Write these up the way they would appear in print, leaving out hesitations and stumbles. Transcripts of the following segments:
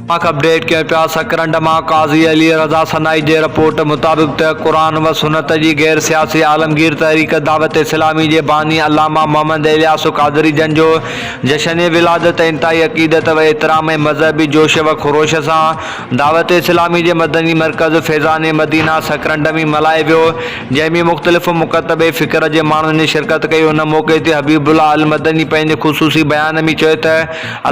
Update कयो पिया सकरंड मां काज़ी अली रज़ा सनाई जे रिपोर्ट मुताबिक़ त क़ुरान व सुन्नत जी गैर सियासी आलमगीर तहरीक दावत इस्लामी जे बानी अल्लामा मोहम्मद इलियास क़ादरी जन जो जश्न विलादत इंतहाई अक़ीदत व एहतराम मज़हबी जोश व ख़रोश सां दावत इस्लामी जे मदनी मरकज़ फैज़ान मदीना सकरंड में मल्हायो वियो, जंहिंमें मुख़्तलिफ़ मुकतबे फ़िक्र जे माण्हुनि ने शिरकत कई। उन मौक़े ते हबीबुल्लाह अल मदनी पंहिंजे ख़ुसूसी बयान में चयो त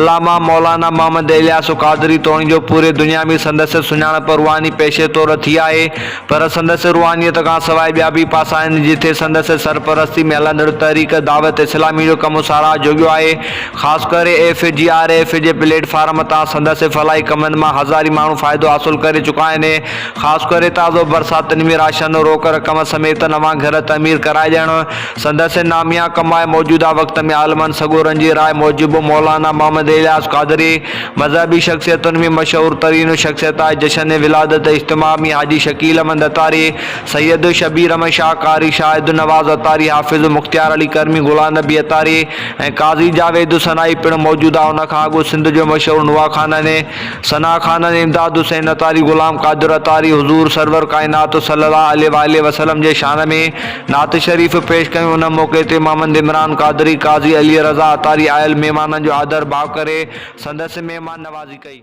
अल्लामा मौलाना मोहम्मद इलियास क़ादरी तोणी जो पूरे दुनिया में संदसि सुञाणप रूहानी पेशे तौर थी आहे, पर संदसि रूहानियत खां सवाइ ॿिया बि पासा आहिनि जिथे संदसि सरपरस्ती में हलंदड़ तहरीक दावत इस्लामी जो कमु साराह जोॻियो आहे। ख़ासि करे FGRF जे प्लेटफार्म तां संदसि फलाही कमनि मां हज़ारी माण्हू फ़ाइदो हासिल करे चुका आहिनि। ख़ासि करे ताज़ो बरसातनि में राशन रोक रक़म समेत नवां घर तमीर कराए ॾियणु संदसि नामिया कम आहे। मौजूदा वक़्त में आलमनि सगोरनि जी राय मूजिबि मौलाना मोहम्मद इलियास क़ादरी मज़हबी शख़्सियतुनि में मशहूर तरीन शख़्सियत आहे। जश्न विलादत इज्तिमा में हाजी शकील अहमद अतारी, सैयद शबीर अहमद शाह कारी, शाहिद नवाज़ अतारी, हाफ़िज़ मुख्तियार अली करमी, गुलाम नबी अतारी ऐं काज़ी जावेद सनाई पिणु मौजूदा। उन खां अॻु सिंध जो मशहूर नुआ खाननि, सना खाननि, इमदाद हुसैन अतारी, गुलाम कादिर अतारी हुज़ूर सरवर कायनात सल्लल्लाहु अलैहि वसल्लम जे शान में नात शरीफ़ पेश कयूं। उन मौक़े ते मोहम्मद इमरान क़ादरी, काज़ी अली रज़ा अतारी आयल महिमाननि जो आदर भाव करे संदसि महिमान नवाज़ी कई।